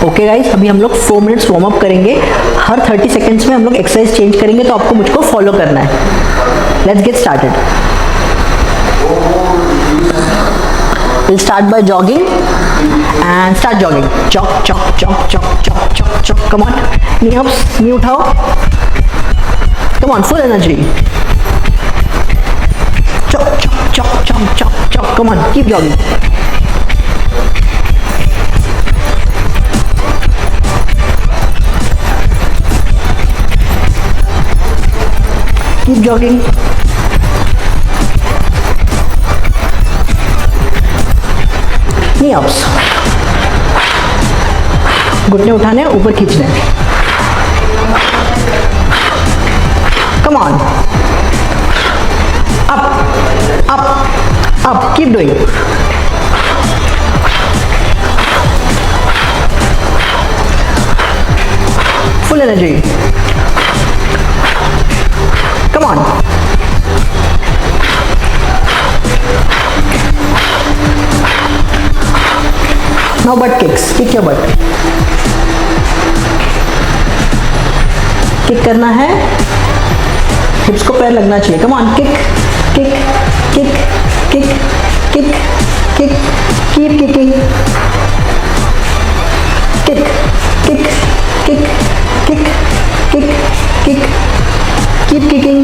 Okay guys, अभी हम लोग 4 मिनट्स वार्म अप करेंगे। हर 30 सेकेंड्स में हम लोग एक्सरसाइज चेंज करेंगे, तो आपको मुझको फॉलो करना है। Let's get started. Will start by jogging and start jogging. चॉक चॉक चॉक चॉक चॉक चॉक चॉक। Come on, knee ups, knee उठाओ। Come on, full energy. चॉक चॉक चॉक चॉक चॉक चॉक। Come on, keep jogging. Keep jogging. Knee ups. घुटने उठाने, ऊपर खींचने। Come on. Up, up, up. Keep doing. Full energy. Come on. Now butt kicks. Kick your butt. Kick करना है, हिप्स को पैर लगना चाहिए। Come on, kick, kick, kick, kick, kick, kick. Keep kicking. Kick, kick, kick, kick, kick, kick. Keep kicking.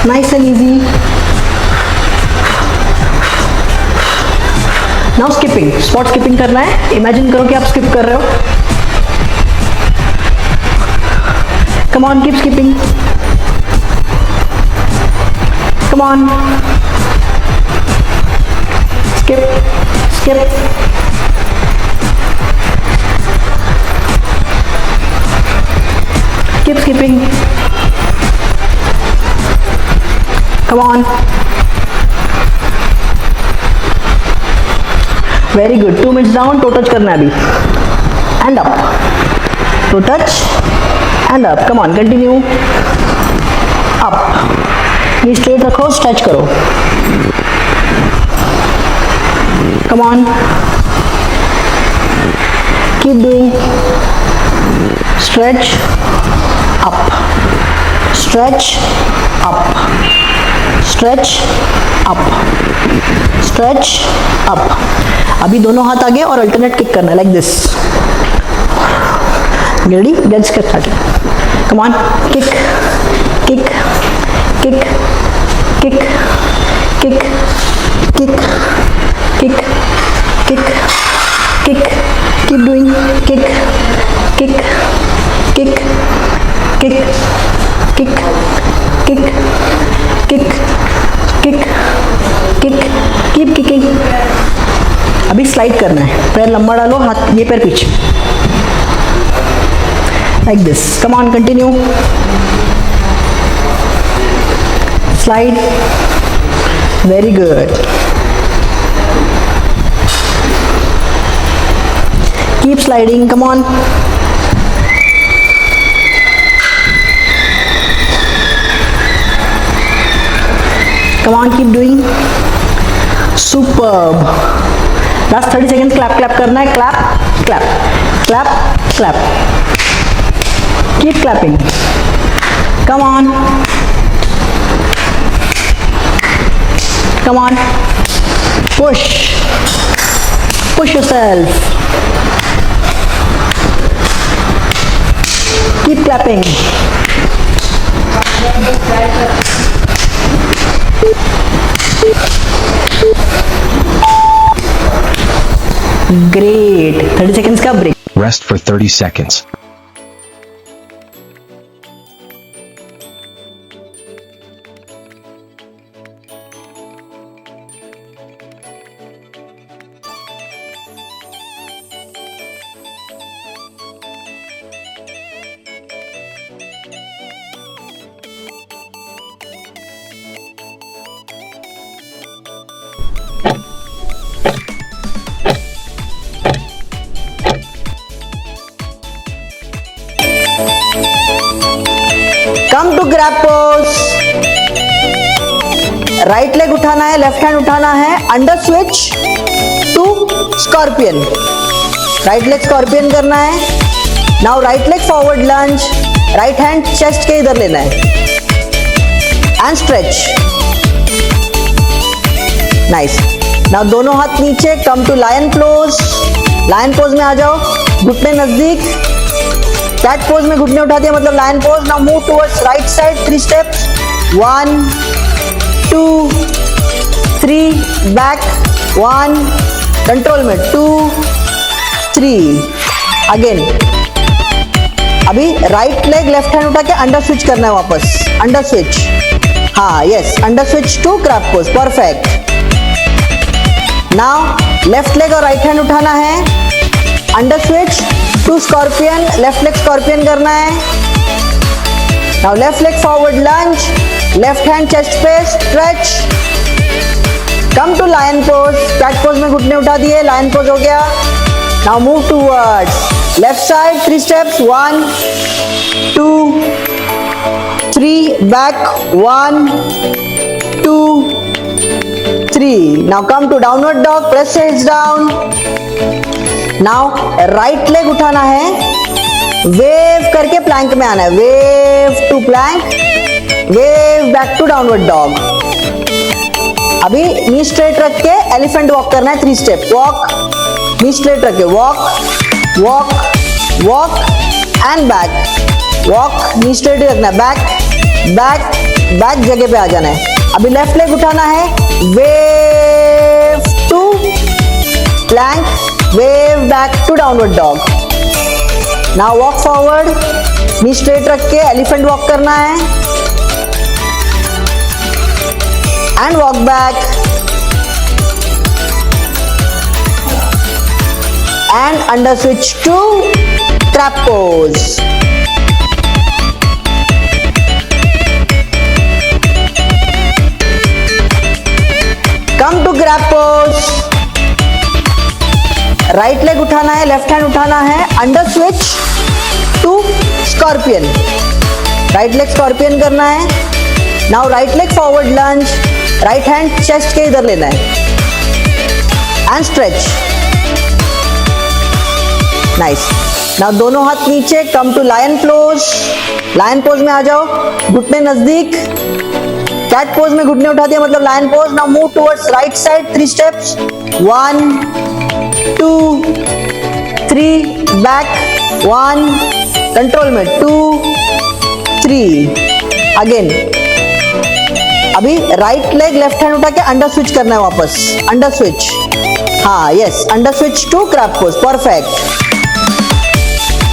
Nice and easy. Now skipping. Spot skipping करना है। Imagine करो कि आप skip कर रहे हो। Come on, keep skipping. Come on. Skip, skip. Keep skipping. Come on. Very good. 2 minutes down. Toe touch करना है अभी. And up. Toe touch. And up. Come on. Continue. Up. ये straight रखो. Stretch करो. Come on. Keep doing. Stretch. Up. Stretch. Up. Stretch. Up. Stretch. Up. अभी दोनों हाथ आगे और अल्टरनेट किक करना है, like this. Ready? Let's get started. Come on, kick, kick, kick, kick, kick, kick, kick, kick, kick, keep doing, kick, kick, kick, kick, kick, kick, kick, kick, kick, keep kicking. अभी slide करना है, पैर लंबा डालो, हाथ ये पैर पीछे, like this. Come on, continue. Slide, very good. Keep sliding, come on. Come on, keep doing. Superb. Last 30 seconds. Clap, clap करना है. Clap, clap, clap, clap. Keep clapping. Come on. Come on. Push. Push yourself. Keep clapping. Great. 30 seconds का break. Rest for 30 seconds. Come to grab pose. Right leg उठाना है, left hand उठाना है, under switch to scorpion, right leg scorpion करना है। Now right leg forward lunge, right hand chest के इधर लेना है एंड स्ट्रेच, नाइस। नाउ दोनों हाथ नीचे, come to lion pose, lion pose में आ जाओ, घुटने नजदीक, कैट पोज में घुटने उठा दिया मतलब lion pose. Now move towards right side 3 steps, 1 2 3, back 1, control में 2 3, अगेन। अभी राइट लेग लेफ्ट हैंड उठा के अंडर स्विच करना है वापस, अंडर स्विच, हाँ yes, under switch to crab pose, perfect. Now left leg और राइट हैंड उठाना है, under switch to scorpion, left leg scorpion करना है। Now left leg forward lunge, left hand chest पे stretch, come to lion pose, cat pose में घुटने उठा दिए, लायन पोज हो गया। Now move towards left side 3 steps, 1 2 3, back 1 2 3। Now come to downward dog, press hips down. Now right leg उठाना है, wave करके प्लैंक में आना है, wave to plank, wave back to downward dog. अभी नी स्ट्रेट रख के एलिफेंट वॉक करना है, 3 स्टेप, वॉक, नी स्ट्रेट रख के walk walk walk and back, walk, knee straight रखना है, बैक बैक बैक जगह पे आ जाना है। अभी लेफ्ट लेग उठाना है, wave to plank, wave back to downward dog. Now walk forward, knee straight रख के एलिफेंट वॉक करना है and walk back and under switch to crab pose. Come to crab pose, right leg उठाना है, left hand उठाना है, under switch to scorpion, right leg scorpion करना है। Now right leg forward lunge, right hand chest के इधर लेना है एंड स्ट्रेच, नाइस। नाउ दोनों हाथ नीचे, come to lion pose, lion pose में आ जाओ, घुटने नजदीक, कैट पोज में घुटने उठा दिया मतलब lion pose. Now move towards right side 3 steps, 1 2 3, back 1, control में 2 3, अगेन। अभी राइट लेग लेफ्ट हैंड उठा के अंडर स्विच करना है वापस, अंडर स्विच, हाँ yes, under switch to crab pose, perfect.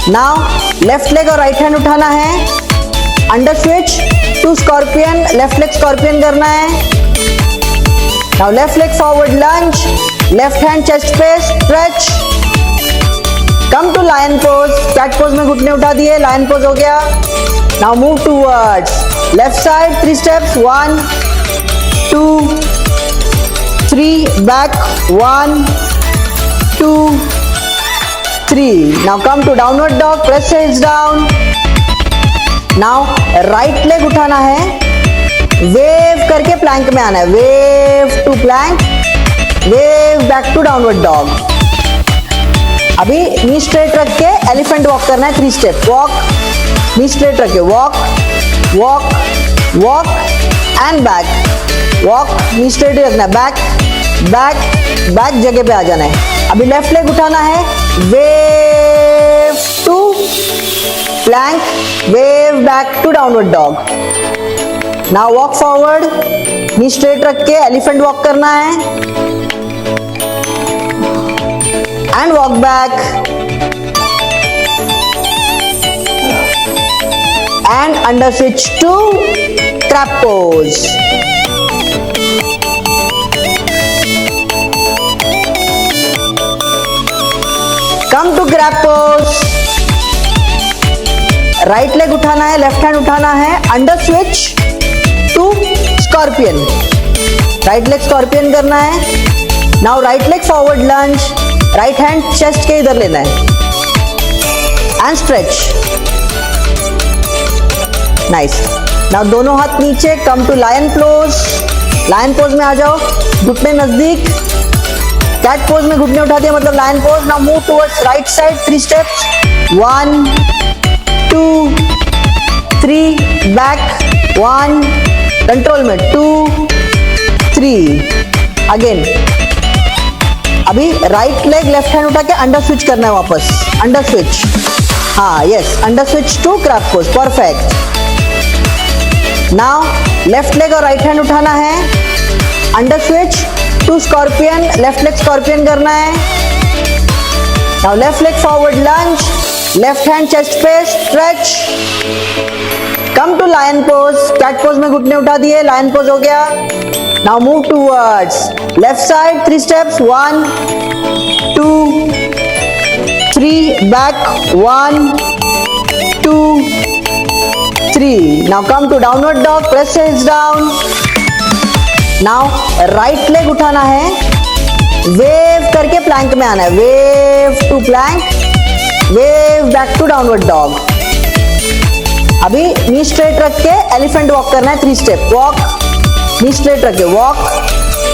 Now left leg और राइट हैंड उठाना है, under switch to scorpion, left leg scorpion करना है। Now left leg forward lunge, left hand chest पे stretch, come to lion pose, cat pose में घुटने उठा दिए, लायन पोज हो गया। Now move towards left side 3 steps, 1 2 3, back 1 2 3। Now come to downward dog, press hips down. Now right leg उठाना है, wave करके प्लैंक में आना है, wave to plank, wave back to downward dog. अभी नी स्ट्रेट रख के एलिफेंट वॉक करना है, 3 स्टेप, वॉक, नी स्ट्रेट रख के walk walk walk and back, walk, knee straight रखना है, बैक बैक बैक जगह पे आ जाना है। अभी लेफ्ट लेग उठाना है, wave to plank, wave back to downward dog. Now walk forward, knee straight रख के एलिफेंट वॉक करना है and walk back and under switch to crab pose. Come to crab pose, right leg उठाना है, left hand उठाना है, under switch to scorpion, right leg scorpion करना है। Now right leg forward lunge, right hand chest के इधर लेना है एंड स्ट्रेच, नाइस। नाउ दोनों हाथ नीचे, come to lion pose, lion pose में आ जाओ, घुटने नजदीक, कैट पोज में घुटने उठा दिया मतलब lion pose. Now move towards right side 3 steps. 1 2 3 back. 1 control में 2 3 अगेन. अभी राइट लेग लेफ्ट हैंड उठा के अंडर स्विच करना है वापस. Under switch. हाँ yes, under switch to crab pose. Perfect. Now left leg और राइट हैंड उठाना है. Under switch to scorpion. Left leg scorpion करना है. Now left leg forward lunge. Left hand chest पे stretch. Come to lion pose. Cat pose में घुटने उठा दिए. लायन पोज हो गया. Now move towards left side 3 steps. 1 2 3 back. 1 2 3. Now come to downward dog. Press heels down. Now right leg उठाना है. Wave करके प्लैंक में आना है. Wave to plank. Wave back to downward dog. अभी नी स्ट्रेट रख के एलिफेंट वॉक करना है. 3 step. वॉक. नी स्ट्रेट रख के walk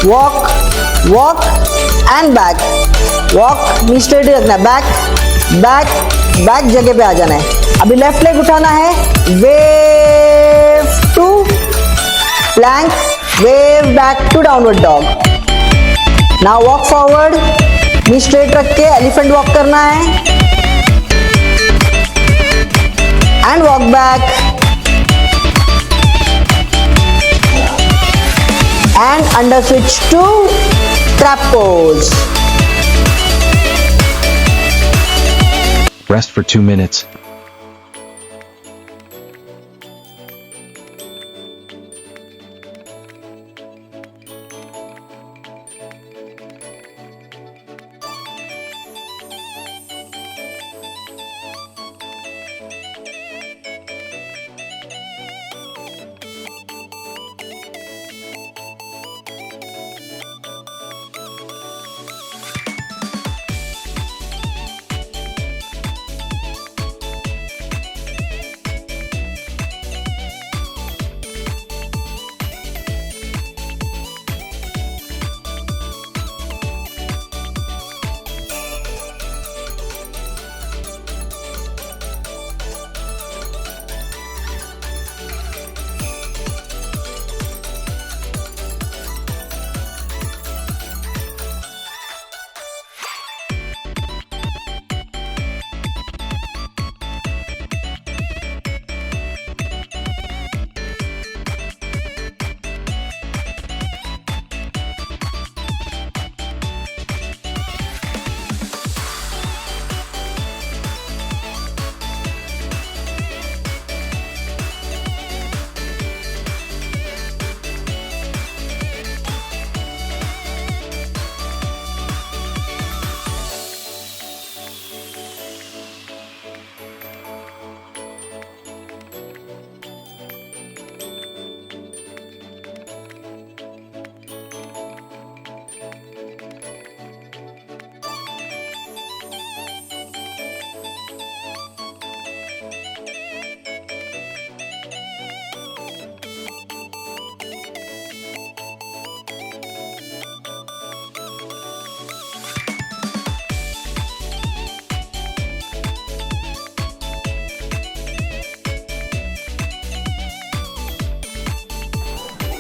walk walk and back. Walk. Knee straight रखना है. बैक बैक बैक जगह पे आ जाना है. अभी लेफ्ट लेग उठाना है. Wave to plank. Wave back to downward dog. Now walk forward. Knee straight रख के एलिफेंट वॉक करना है and walk back and under switch to crab pose. Rest for 2 minutes.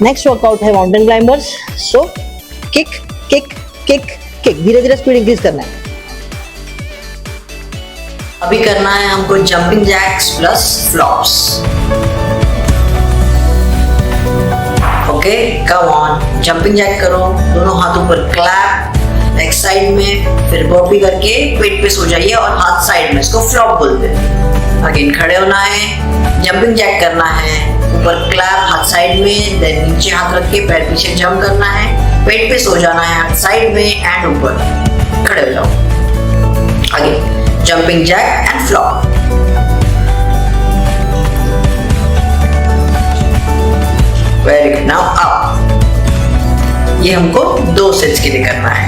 Next workout है mountain climbers. So kick kick kick kick. धीरे धीरे speed increase करना है. अभी करना है हमको jumping jacks plus flops. Okay come on. Jumping jack करो. दोनों हाथों पर क्लैप एक साइड में. फिर बर्पी करके पेट पे सो जाइए और हाथ साइड में. इसको फ्लॉप बोलते हैं. अगेन खड़े होना है. जंपिंग जैक करना है. ऊपर क्लैप हाथ साइड में. देन नीचे हाथ रख के पैर पीछे जंप करना है. पेट पे सो जाना है हाथ साइड में एंड ऊपर. खड़े हो जाओ. आगे jumping jack and flop. Very good. Now up. ये हमको 2 सेट्स के लिए करना है.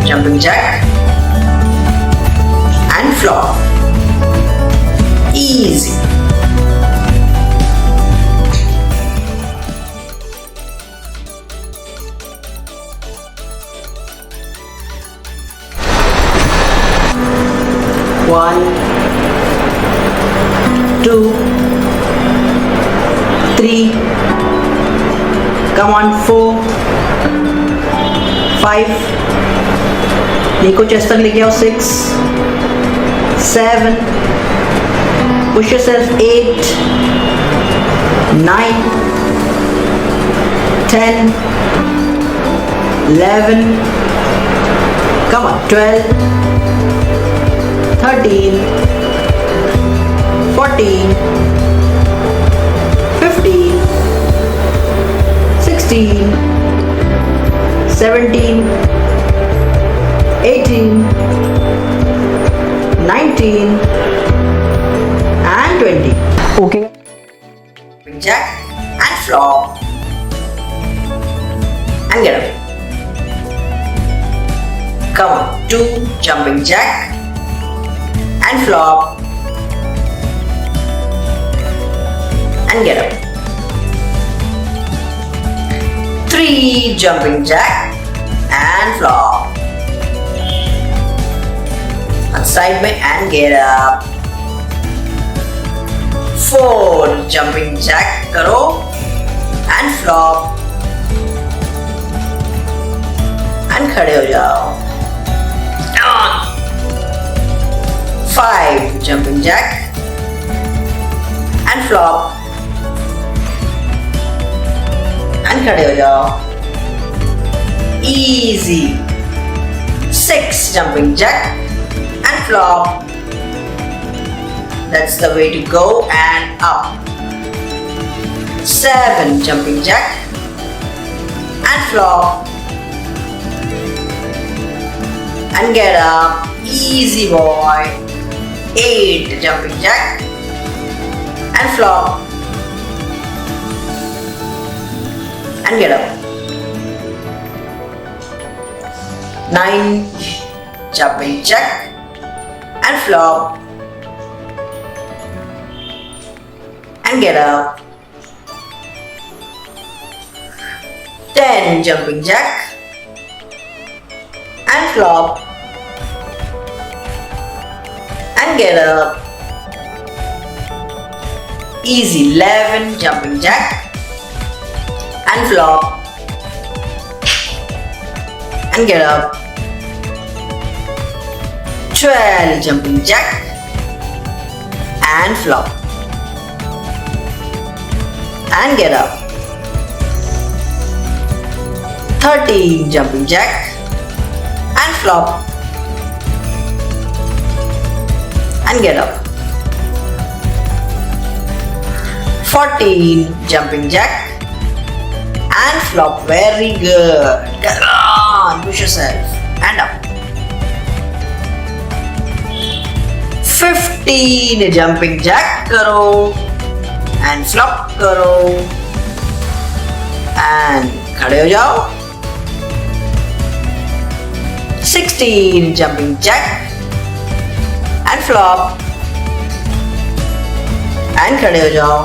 Jumping jack and flop. Easy. 1 2 3 come on 4 5 देखो चेस्ट तक लेके आओ 6 7 push yourself 8 9 10 11 come on 12 13 14 15 16 17 18 19 and 20 okay jumping jack and flop and get up. Come on, 2 jumping jack and flop and get up. 3 jumping jack and flop. Side में and get up. 4 jumping jack करो and flop and खड़े हो जाओ. 5 jumping jack and flop and खड़े हो जाओ. Easy. 6 jumping jack and flop. That's the way to go and up. 7 jumping jack and flop and get up. Easy boy. 8 jumping jack and flop and get up. 9 jumping jack and flop and get up. 10 jumping jack and flop and get up. Easy. 11 jumping jack and flop and get up. 12 jumping jack and flop and get up. 13 jumping jack and flop and get up. 14 jumping jack and flop. Very good. Come on, push yourself and up. 15 jumping jack करो and flop करो and खड़े हो जाओ. 16 jumping jack and flop and खड़े हो जाओ.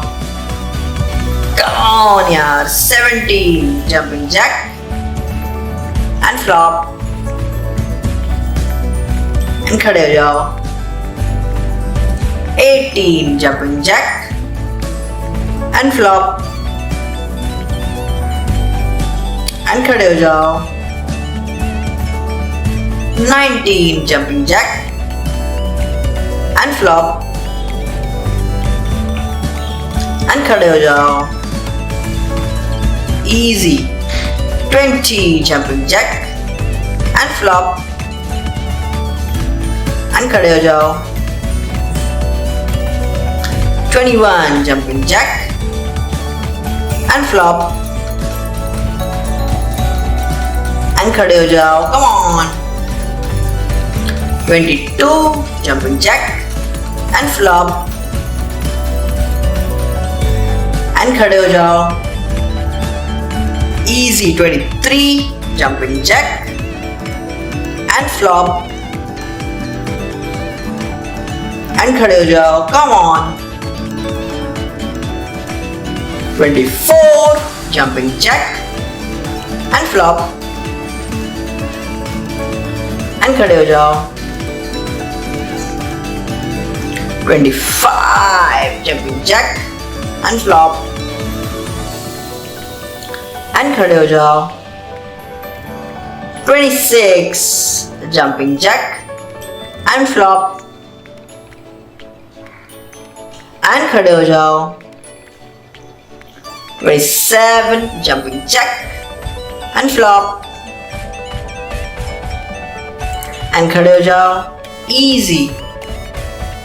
Come on यार. 17 jumping jack and flop and खड़े हो जाओ. 18 jumping jack and flop and खड़े हो जाओ. 19 jumping jack and flop and खड़े हो जाओ. Easy. 20 jumping jack and flop and खड़े हो जाओ. 21 jumping jack and flop and खड़े हो जाओ. Come on. 22 jumping jack and flop and खड़े हो जाओ. Easy. 23 jumping jack and flop and खड़े हो जाओ. Come on. 24 jumping jack and flop and खड़े हो जाओ. 25 jumping jack and flop and खड़े हो जाओ. 26 jumping jack and flop and खड़े हो जाओ. 27 jumping jack and flop and खड़े हो जाओ. Easy.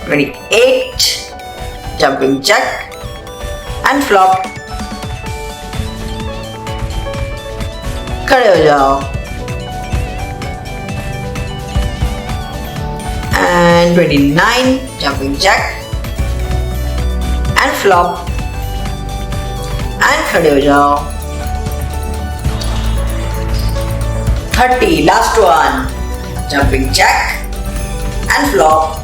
28 jumping jack and flop. खड़े हो जाओ. And 29 jumping jack and flop. And खड़े हो जाओ. 30 last one jumping jack and flop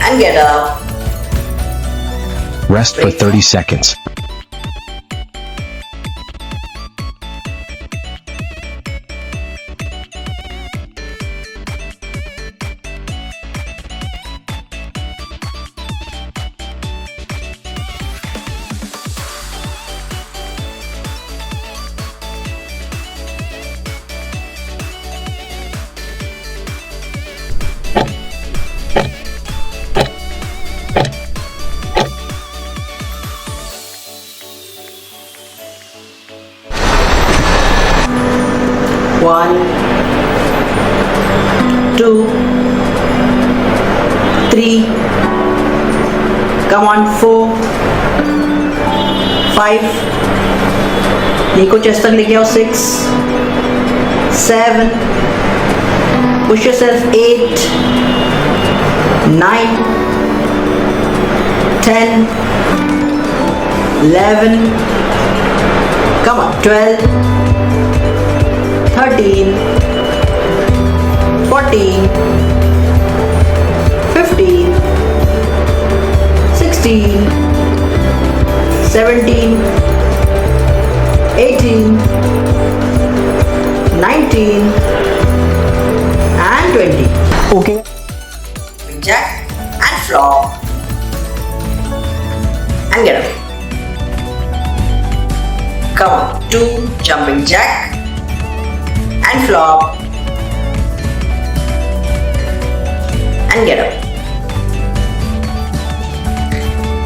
and get up. Rest for 30 seconds. One, 2, 3, come on, 4, 5, नीको चेस्ट तक लेके आओ. 6, 7, push yourself. 8, 9, 10, 11, come on, 12, 13, 14, 15, 16, 17, 18, 19 and 20. Okay. Jack and flop and get up. Come on, 2 jumping jack and flop and get up.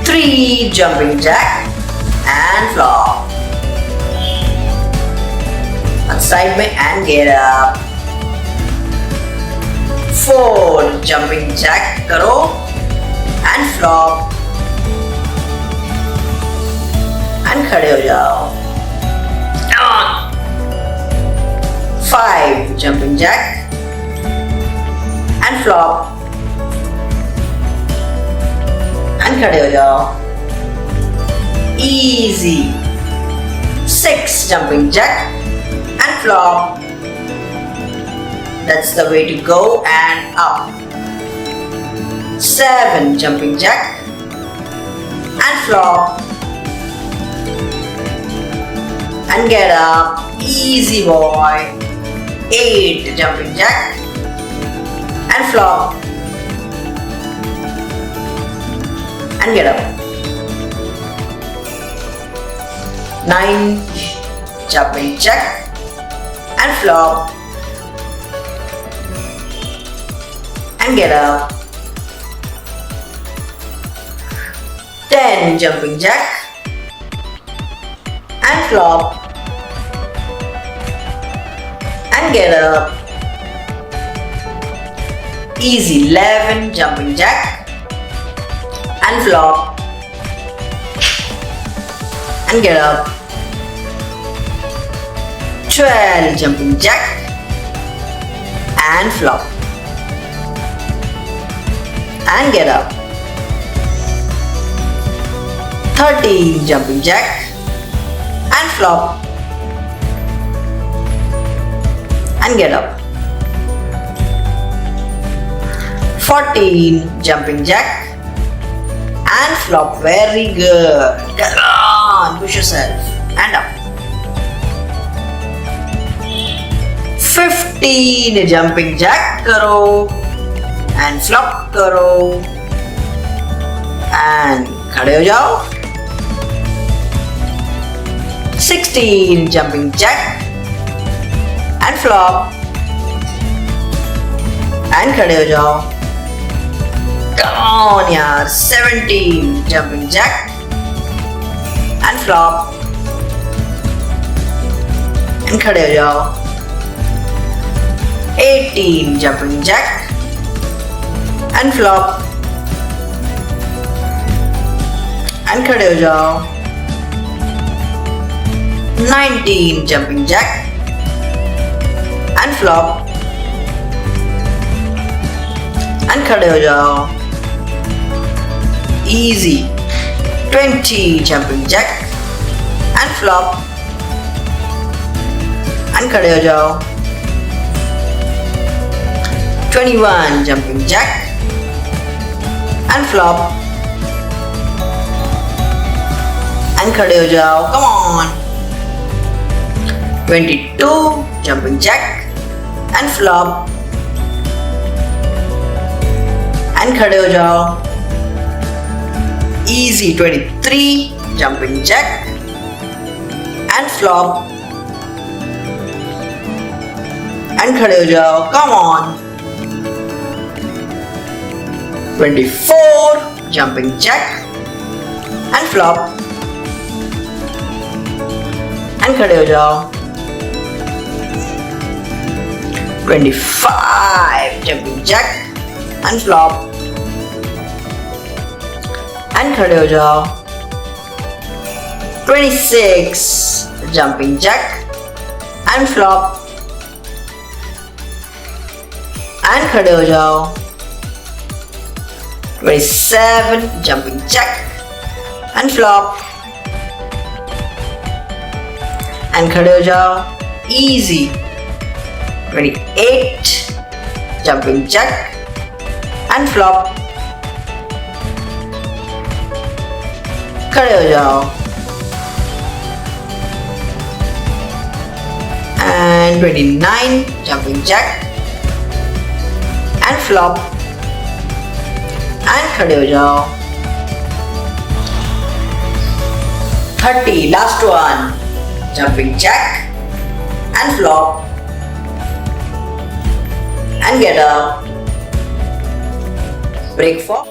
3 jumping jack and flop on side में and get up. 4 jumping jack करो and flop and खड़े हो जाओ. 5 jumping jack and flop and खड़े हो जाओ. Easy. 6 jumping jack and flop. That's the way to go and up. 7 jumping jack and flop and get up. Easy boy. 8 jumping jack and flop and get up. 9 jumping jack and flop and get up. 10 jumping jack and flop and get up. Easy. 11 jumping jack and flop and get up. 12 jumping jack and flop and get up. 13 jumping jack and flop and get up. 14 jumping jack and flop. Very good. Come on, push yourself and up. 15 jumping jack करो and flop करो and खड़े हो जाओ. 16 jumping jack and flop and खड़े हो जाओ. Come on यार. 17 jumping jack and flop and खड़े हो जाओ. 18 jumping jack and flop and खड़े हो जाओ. 19 jumping jack and flop and खड़े हो जाओ. Easy. 20 jumping jack and flop and खड़े हो जाओ. 21 jumping jack and flop and खड़े हो जाओ. Come on. 22 jumping jack and flop and खड़े हो जाओ. Easy. 23 jumping jack and flop and खड़े हो जाओ. Come on. 24 jumping jack and flop and खड़े हो जाओ. 25 jumping jack and flop and खड़े हो जाओ. 26 jumping jack and flop and खड़े हो जाओ. 27 jumping jack and flop and खड़े हो जाओ. Easy. 28 jumping jack and flop खड़े हो जाओ. And 29 jumping jack and flop and खड़े हो जाओ. 30 last one jumping jack and flop and get up. Break for